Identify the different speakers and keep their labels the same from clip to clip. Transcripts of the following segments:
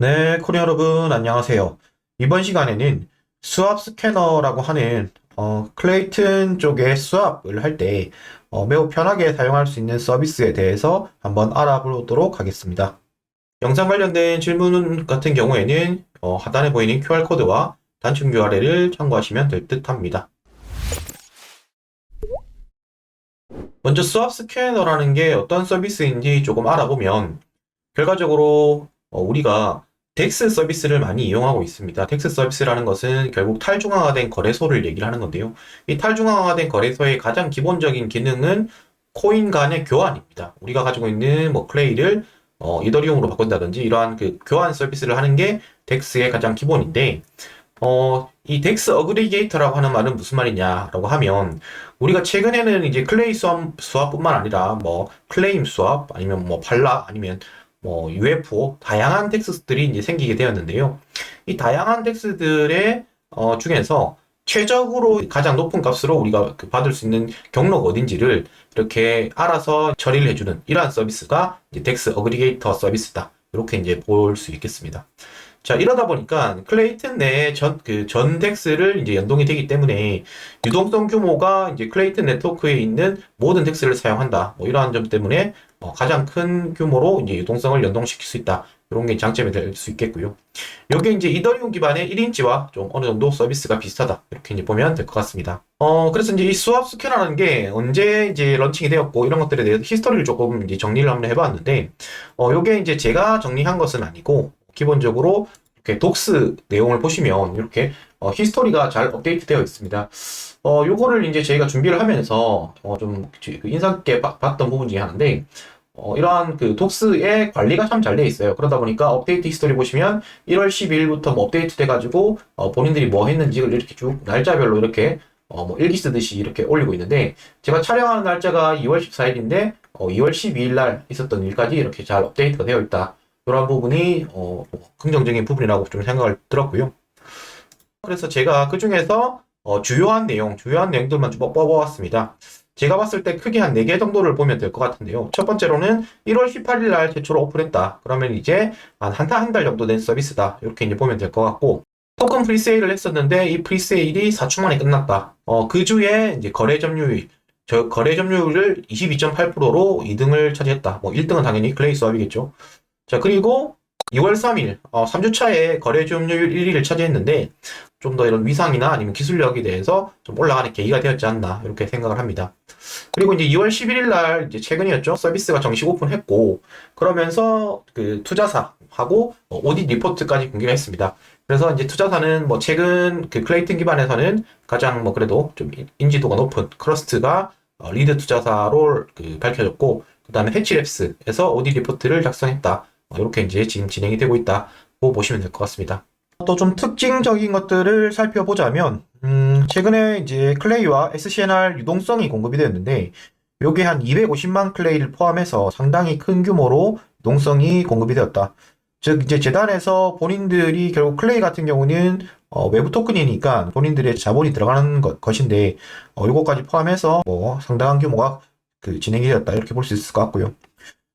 Speaker 1: 네, 코리아 여러분, 안녕하세요. 이번 시간에는 수압 스캐너라고 하는 클레이튼 쪽의 수압을 할 때 매우 편하게 사용할 수 있는 서비스에 대해서 한번 알아보도록 하겠습니다. 영상 관련된 질문 같은 경우에는 하단에 보이는 QR코드와 단축 URL을 참고하시면 될 듯 합니다. 먼저 수압 스캐너라는 게 어떤 서비스인지 조금 알아보면 결과적으로 우리가 덱스 서비스를 많이 이용하고 있습니다. 덱스 서비스라는 것은 결국 탈중앙화된 거래소를 얘기를 하는 건데요. 이 탈중앙화된 거래소의 가장 기본적인 기능은 코인 간의 교환입니다. 우리가 가지고 있는 뭐 클레이를 이더리움으로 바꾼다든지 이러한 그 교환 서비스를 하는 게 덱스의 가장 기본인데 이 덱스 어그리게이터라고 하는 말은 무슨 말이냐라고 하면 우리가 최근에는 이제 클레이 수압뿐만 아니라 뭐 클레임 수압 아니면 뭐 팔라 아니면 뭐 UFO 다양한 덱스들이 이제 생기게 되었는데요. 이 다양한 덱스들의 중에서 최적으로 가장 높은 값으로 우리가 그 받을 수 있는 경로가 어딘지를 이렇게 알아서 처리를 해주는 이러한 서비스가 이제 덱스 어그리게이터 서비스다. 이렇게 이제 볼 수 있겠습니다. 자, 이러다 보니까 클레이튼 내에 전 덱스를 이제 연동이 되기 때문에 유동성 규모가 이제 클레이튼 네트워크에 있는 모든 덱스를 사용한다. 뭐 이러한 점 때문에 가장 큰 규모로 이제 유동성을 연동시킬 수 있다. 이런 게 장점이 될 수 있겠고요. 이게 이제 이더리움 기반의 1인치와 좀 어느 정도 서비스가 비슷하다. 이렇게 이제 보면 될 것 같습니다. 그래서 이제 이 수압 스캐너라는 게 언제 이제 런칭이 되었고 이런 것들에 대해서 히스토리를 조금 이제 정리를 한번 해봤는데, 요게 이제 제가 정리한 것은 아니고, 기본적으로 이렇게 독스 내용을 보시면 이렇게 히스토리가 잘 업데이트 되어 있습니다. 요거를 이제 저희가 준비를 하면서 좀그 인상 깊게 봤던 부분 중에 하나인데, 이러한 그 독스의 관리가 참 잘 되어 있어요. 그러다 보니까 업데이트 히스토리 보시면 1월 12일부터 뭐 업데이트 돼가지고 본인들이 뭐 했는지를 이렇게 쭉 날짜별로 이렇게 뭐 일기 쓰듯이 이렇게 올리고 있는데, 제가 촬영하는 날짜가 2월 14일인데 2월 12일 날 있었던 일까지 이렇게 잘 업데이트가 되어 있다. 이런 부분이 긍정적인 부분이라고 좀 생각을 들었고요. 그래서 제가 그 중에서 주요한 내용들만 좀 뽑아봤습니다. 제가 봤을 때 크게 한 4개 정도를 보면 될 것 같은데요. 첫 번째로는 1월 18일 날 최초로 오픈했다. 그러면 이제 한 달 정도 된 서비스다. 이렇게 이제 보면 될 것 같고, 토큰 프리세일을 했었는데 이 프리세일이 4주 만에 끝났다. 그 주에 이제 거래 점유율을 22.8%로 2등을 차지했다. 뭐 1등은 당연히 클레이 수압이겠죠. 자, 그리고 2월 3일, 3주차에 거래 점유율 1위를 차지했는데, 좀 더 이런 위상이나 아니면 기술력에 대해서 좀 올라가는 계기가 되었지 않나, 이렇게 생각을 합니다. 그리고 이제 2월 11일 날, 이제 최근이었죠. 서비스가 정식 오픈했고, 그러면서 그 투자사하고 오딧 리포트까지 공개가 했습니다. 그래서 이제 투자사는 뭐 최근 그 클레이튼 기반에서는 가장 뭐 그래도 좀 인지도가 높은 크러스트가 리드 투자사로 그 밝혀졌고, 그 다음에 해치랩스에서 오딧 리포트를 작성했다. 이렇게 이제 지금 진행이 되고 있다고 보시면 될 것 같습니다. 또 좀 특징적인 것들을 살펴보자면, 최근에 이제 클레이와 SCNR 유동성이 공급이 되었는데, 요게 한 250만 클레이를 포함해서 상당히 큰 규모로 유동성이 공급이 되었다. 즉, 이제 재단에서 본인들이 결국 클레이 같은 경우는 외부 토큰이니까 본인들의 자본이 들어가는 것인데, 요거까지 포함해서 뭐 상당한 규모가 그 진행이 되었다. 이렇게 볼 수 있을 것 같고요.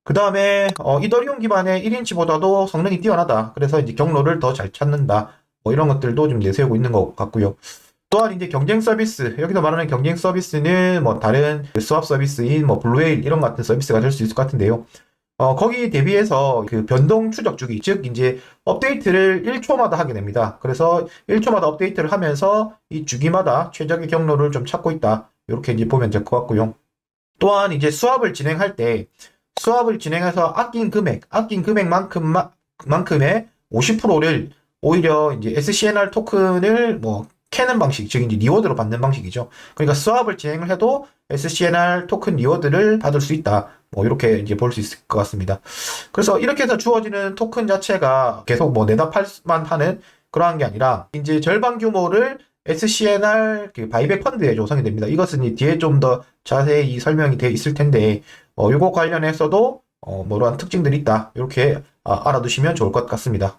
Speaker 1: 그 다음에 이더리움 기반의 1인치보다도 성능이 뛰어나다. 그래서 이제 경로를 더 잘 찾는다. 뭐 이런 것들도 좀 내세우고 있는 것 같고요. 또한 이제 경쟁 서비스, 여기서 말하는 경쟁 서비스는 뭐 다른 수압 서비스인 뭐 블루웨일 이런 같은 서비스가 될 수 있을 것 같은데요. 거기 대비해서 그 변동 추적 주기, 즉 이제 업데이트를 1초마다 하게 됩니다. 그래서 1초마다 업데이트를 하면서 이 주기마다 최적의 경로를 좀 찾고 있다. 이렇게 이제 보면 될 것 같고요. 또한 이제 수압을 진행해서 아낀 금액만큼의 50%를 오히려 이제 SCNR 토큰을 뭐 캐는 방식, 즉 이제 리워드로 받는 방식이죠. 그러니까 수압을 진행을 해도 SCNR 토큰 리워드를 받을 수 있다. 뭐 이렇게 이제 볼 수 있을 것 같습니다. 그래서 이렇게 해서 주어지는 토큰 자체가 계속 뭐 내다 팔만 하는 그러한 게 아니라 이제 절반 규모를 SCNR 그 바이백 펀드에 조성이 됩니다. 이것은 이 뒤에 좀 더 자세히 설명이 되어 있을 텐데, 요거 관련해서도 뭐 이러한 특징들이 있다. 이렇게 알아두시면 좋을 것 같습니다.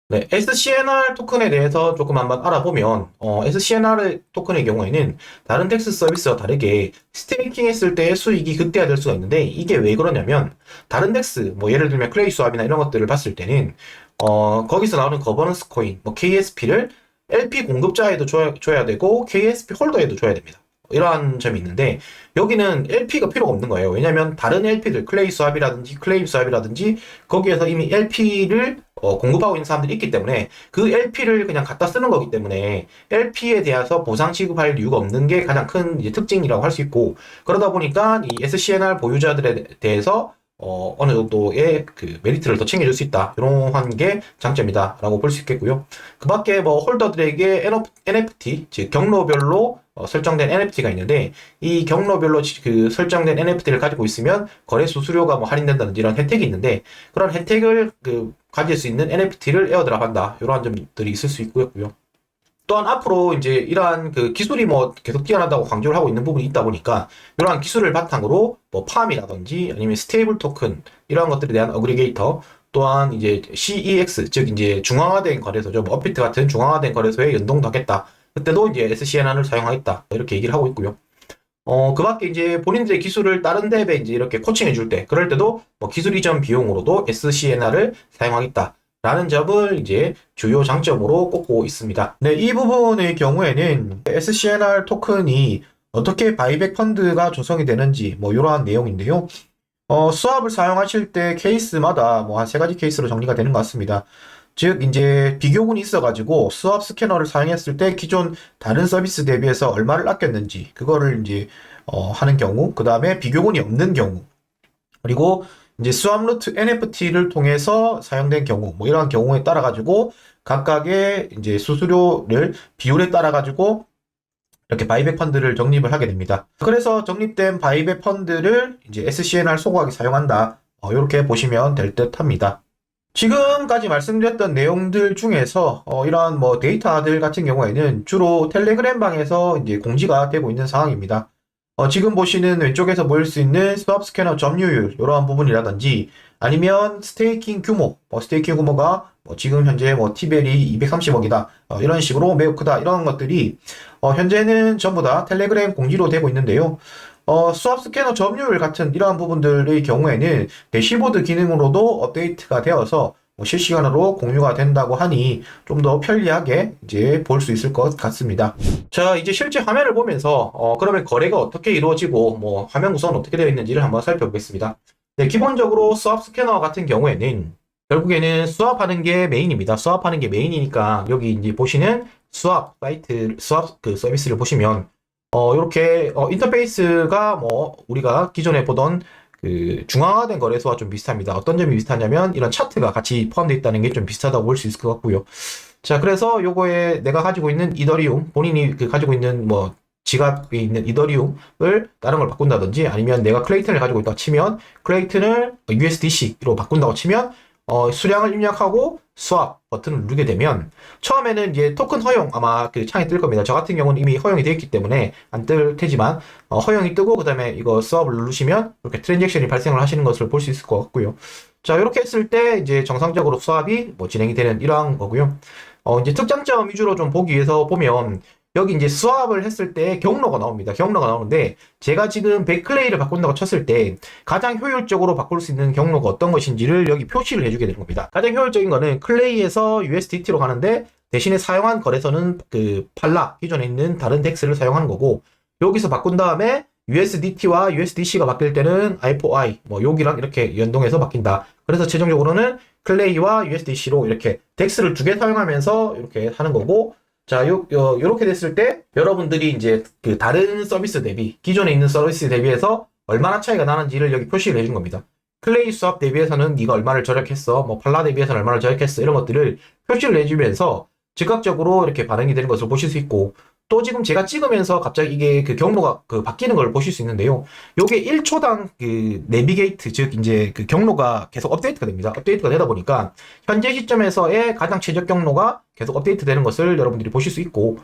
Speaker 1: 네, SCNR 토큰에 대해서 조금 한번 알아보면, SCNR 토큰의 경우에는 다른 덱스 서비스와 다르게 스테이킹 했을 때의 수익이 극대화될 수가 있는데, 이게 왜 그러냐면, 다른 덱스, 뭐 예를 들면 클레이 수압이나 이런 것들을 봤을 때는, 거기서 나오는 거버넌스 코인, 뭐 KSP를 LP 공급자에도 줘야 되고 KSP 홀더에도 줘야 됩니다. 이러한 점이 있는데 여기는 LP가 필요가 없는 거예요. 왜냐면 다른 LP들 클레이 스왑이라든지 클레임 스왑이라든지 거기에서 이미 LP를 공급하고 있는 사람들이 있기 때문에 그 LP를 그냥 갖다 쓰는 거기 때문에 LP에 대해서 보상 지급할 이유가 없는 게 가장 큰 이제 특징이라고 할 수 있고, 그러다 보니까 이 SCNR 보유자들에 대해서 어느 정도의 그 메리트를 더 챙겨줄 수 있다. 이런 게 장점이다. 라고 볼 수 있겠고요. 그 밖에 뭐 홀더들에게 NFT, 즉 경로별로 설정된 NFT가 있는데, 이 경로별로 그 설정된 NFT를 가지고 있으면 거래 수수료가 뭐 할인된다든지 이런 혜택이 있는데, 그런 혜택을 가질 수 있는 NFT를 에어드랍한다. 이러한 점들이 있을 수 있고요. 또한 앞으로 이제 이러한 그 기술이 뭐 계속 뛰어나다고 강조를 하고 있는 부분이 있다 보니까 이러한 기술을 바탕으로 뭐 팜이라든지 아니면 스테이블 토큰 이러한 것들에 대한 어그리게이터, 또한 이제 CEX 즉 이제 중앙화된 거래소죠. 뭐 업비트 같은 중앙화된 거래소에 연동도 하겠다. 그때도 이제 SCNR을 사용하겠다. 이렇게 얘기를 하고 있고요. 그 밖에 이제 본인들의 기술을 다른 앱에 이제 이렇게 코칭해 줄 때, 그럴 때도 뭐 기술 이전 비용으로도 SCNR을 사용하겠다. 라는 점을 이제 주요 장점으로 꼽고 있습니다. 네, 이 부분의 경우에는 SCNR 토큰이 어떻게 바이백 펀드가 조성이 되는지 뭐 이러한 내용인데요. 수압을 사용하실 때 케이스마다 뭐 한 세 가지 케이스로 정리가 되는 것 같습니다. 즉 이제 비교군이 있어가지고 수압 스캐너를 사용했을 때 기존 다른 서비스 대비해서 얼마를 아꼈는지 그거를 이제 하는 경우, 그 다음에 비교군이 없는 경우, 그리고 이제 수압루트 NFT를 통해서 사용된 경우, 뭐 이러한 경우에 따라 가지고 각각의 이제 수수료를 비율에 따라 가지고 이렇게 바이백 펀드를 적립을 하게 됩니다. 그래서 적립된 바이백 펀드를 이제 SCNR 소고하게 사용한다. 이렇게 보시면 될 듯 합니다. 지금까지 말씀드렸던 내용들 중에서 이러한 뭐 데이터들 같은 경우에는 주로 텔레그램 방에서 이제 공지가 되고 있는 상황입니다. 지금 보시는 왼쪽에서 보일 수 있는 스왑 스캐너 점유율 이러한 부분이라든지 아니면 스테이킹 규모, 스테이킹 규모가 지금 현재 티벨이 230억이다 이런 식으로 매우 크다 이런 것들이 현재는 전부 다 텔레그램 공지로 되고 있는데요. 스왑 스캐너 점유율 같은 이러한 부분들의 경우에는 대시보드 기능으로도 업데이트가 되어서 실시간으로 공유가 된다고 하니 좀 더 편리하게 이제 볼 수 있을 것 같습니다. 자, 이제 실제 화면을 보면서 그러면 거래가 어떻게 이루어지고 뭐 화면 구성은 어떻게 되어 있는지를 한번 살펴보겠습니다. 네, 기본적으로 스왑 스캐너 같은 경우에는 결국에는 스왑하는 게 메인입니다. 스왑하는 게 메인이니까 여기 이제 보시는 스왑 사이트, 스왑 그 서비스를 보시면 이렇게 인터페이스가 뭐 우리가 기존에 보던 그 중앙화된 거래소와 좀 비슷합니다. 어떤 점이 비슷하냐면 이런 차트가 같이 포함되어 있다는 게 좀 비슷하다고 볼 수 있을 것 같고요. 자, 그래서 요거에 내가 가지고 있는 이더리움, 본인이 가지고 있는 뭐 지갑에 있는 이더리움을 다른 걸 바꾼다든지 아니면 내가 클레이튼을 가지고 있다고 치면 클레이튼을 USDC로 바꾼다고 치면 수량을 입력하고 스왑 버튼을 누르게 되면 처음에는 이제 토큰 허용 아마 그 창이 뜰 겁니다. 저 같은 경우는 이미 허용이 되어 있기 때문에 안 뜰 테지만 허용이 뜨고 그 다음에 이거 스왑을 누르시면 이렇게 트랜잭션이 발생을 하시는 것을 볼 수 있을 것 같고요. 자, 이렇게 했을 때 이제 정상적으로 스왑이 진행이 되는 이러한 거고요. 이제 특장점 위주로 좀 보기 위해서 보면 여기 이제 스왑을 했을 때 경로가 나옵니다. 경로가 나오는데 제가 지금 100클레이를 바꾼다고 쳤을 때 가장 효율적으로 바꿀 수 있는 경로가 어떤 것인지를 여기 표시를 해주게 되는 겁니다. 가장 효율적인 거는 클레이에서 USDT로 가는데 대신에 사용한 거래소는 그 팔라 기존에 있는 다른 덱스를 사용하는 거고, 여기서 바꾼 다음에 USDT와 USDC가 바뀔 때는 I4I 뭐 여기랑 이렇게 연동해서 바뀐다. 그래서 최종적으로는 클레이와 USDC로 이렇게 덱스를 두 개 사용하면서 이렇게 하는 거고, 자, 요렇게 됐을 때 여러분들이 이제 그 다른 서비스 대비, 기존에 있는 서비스 대비해서 얼마나 차이가 나는지를 여기 표시를 해준 겁니다. 클레이 수압 대비해서는 네가 얼마를 절약했어, 뭐 팔라 대비해서는 얼마를 절약했어, 이런 것들을 표시를 해주면서 즉각적으로 이렇게 반응이 되는 것을 보실 수 있고, 또 지금 제가 찍으면서 갑자기 이게 그 경로가 바뀌는 걸 보실 수 있는데요. 요게 1초당 그 내비게이트, 즉 이제 그 경로가 계속 업데이트가 됩니다. 업데이트가 되다 보니까 현재 시점에서의 가장 최적 경로가 계속 업데이트 되는 것을 여러분들이 보실 수 있고,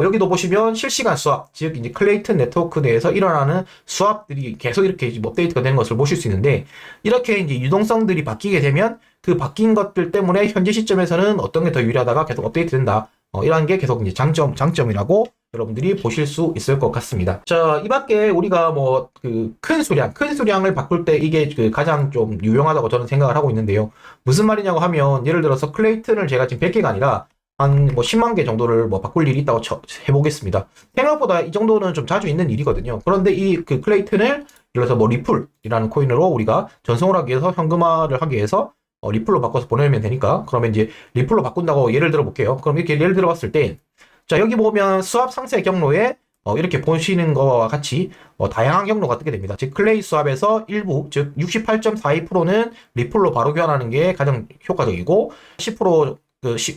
Speaker 1: 여기도 보시면 실시간 수압, 즉 이제 클레이튼 네트워크 내에서 일어나는 수압들이 계속 이렇게 업데이트가 되는 것을 보실 수 있는데, 이렇게 이제 유동성들이 바뀌게 되면 그 바뀐 것들 때문에 현재 시점에서는 어떤 게 더 유리하다가 계속 업데이트 된다. 이러한 게 계속 이제 장점이라고 여러분들이 보실 수 있을 것 같습니다. 자, 이 밖에 우리가 뭐 그 큰 수량을 바꿀 때 이게 그 가장 좀 유용하다고 저는 생각을 하고 있는데요. 무슨 말이냐고 하면 예를 들어서 클레이튼을 제가 지금 100개가 아니라 한 뭐 10만 개 정도를 뭐 바꿀 일이 있다고 해보겠습니다. 생각보다 이 정도는 좀 자주 있는 일이거든요. 그런데 이 그 클레이튼을 예를 들어서 뭐 리플이라는 코인으로 우리가 전송을 하기 위해서 현금화를 하기 위해서 리플로 바꿔서 보내면 되니까 그러면 이제 리플로 바꾼다고 예를 들어 볼게요. 그럼 이렇게 예를 들어 봤을 때 자, 여기 보면 수압 상세 경로에 이렇게 보시는 거와 같이 다양한 경로가 뜨게 됩니다. 즉 클레이 수압에서 일부 즉 68.42%는 리플로 바로 교환하는 게 가장 효과적이고 10%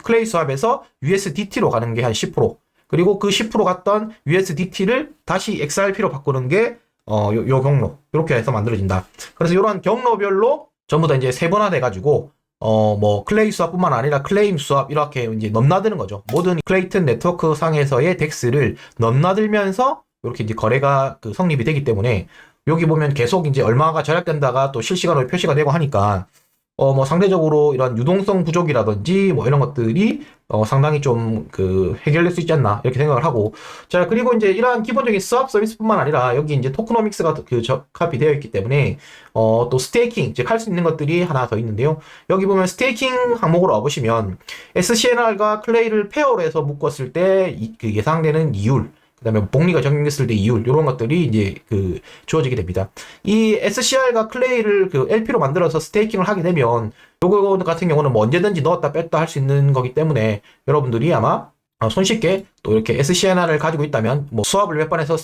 Speaker 1: 클레이 수압에서 USDT로 가는 게 한 10%, 그리고 그 10% 갔던 USDT를 다시 XRP로 바꾸는 게 요 경로, 이렇게 해서 만들어진다. 그래서 이런 경로별로 전부 다 이제 세분화돼 가지고 뭐 클레이 수압뿐만 아니라 클레임 수압 이렇게 이제 넘나드는 거죠. 모든 클레이튼 네트워크 상에서의 덱스를 넘나들면서 이렇게 이제 거래가 성립이 되기 때문에 여기 보면 계속 이제 얼마가 절약된다가 또 실시간으로 표시가 되고 하니까 뭐 상대적으로 이런 유동성 부족이라든지 뭐 이런 것들이 상당히 좀 해결될 수 있지 않나 이렇게 생각을 하고, 자, 그리고 이제 이러한 기본적인 수압 서비스뿐만 아니라 여기 이제 토크노믹스가 적합이 되어 있기 때문에 또 스테이킹 즉 할 수 있는 것들이 하나 더 있는데요. 여기 보면 스테이킹 항목으로 와보시면 SCNR과 클레이를 페어로 해서 묶었을 때 예상되는 이율, 그 다음에 복리가 적용됐을 때 이율, 이런 것들이 이제 주어지게 됩니다. 이 SCR과 클레이를 LP로 만들어서 스테이킹을 하게 되면 요거 같은 경우는 뭐 언제든지 넣었다 뺐다 할 수 있는 거기 때문에 여러분들이 아마 손쉽게 또 이렇게 SCNR을 가지고 있다면 뭐 수압을 몇 번 해서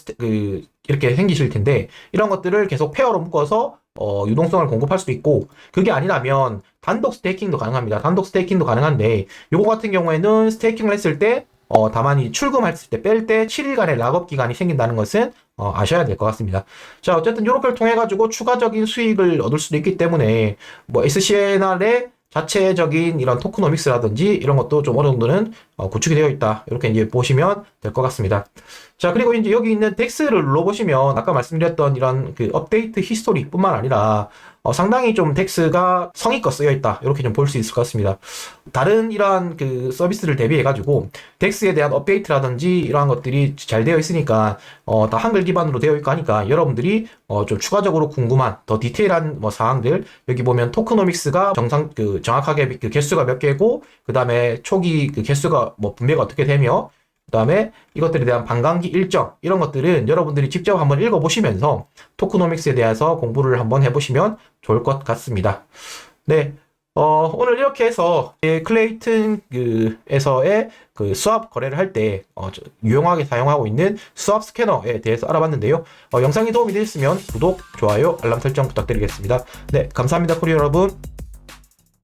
Speaker 1: 이렇게 생기실 텐데, 이런 것들을 계속 페어로 묶어서 유동성을 공급할 수도 있고, 그게 아니라면 단독 스테이킹도 가능합니다. 단독 스테이킹도 가능한데 요거 같은 경우에는 스테이킹을 했을 때 다만 이 출금했을 때 뺄 때 7일간의 락업 기간이 생긴다는 것은 아셔야 될 것 같습니다. 자, 어쨌든 이렇게 통해 가지고 추가적인 수익을 얻을 수도 있기 때문에 뭐 SCNR의 자체적인 이런 토크노믹스라든지 이런 것도 좀 어느 정도는 구축이 되어 있다, 이렇게 이제 보시면 될 것 같습니다. 자, 그리고 이제 여기 있는 덱스를 눌러보시면 아까 말씀드렸던 이런 업데이트 히스토리 뿐만 아니라 상당히 좀 덱스가 성의껏 쓰여 있다, 이렇게 좀 볼 수 있을 것 같습니다. 다른 이러한 서비스를 대비해 가지고 덱스에 대한 업데이트라든지 이러한 것들이 잘 되어 있으니까 다 한글 기반으로 되어 있고 하니까 여러분들이 좀 추가적으로 궁금한 더 디테일한 뭐 사항들, 여기 보면 토크노믹스가 정확하게 개수가 몇 개고, 그 다음에 초기 개수가 뭐 분배가 어떻게 되며, 그 다음에 이것들에 대한 반감기 일정, 이런 것들은 여러분들이 직접 한번 읽어보시면서 토크노믹스에 대해서 공부를 한번 해보시면 좋을 것 같습니다. 네. 오늘 이렇게 해서 클레이튼에서의 수압 거래를 할 때 유용하게 사용하고 있는 수압 스캐너에 대해서 알아봤는데요. 영상이 도움이 되셨으면 구독, 좋아요, 알람 설정 부탁드리겠습니다. 네, 감사합니다, 코리아 여러분.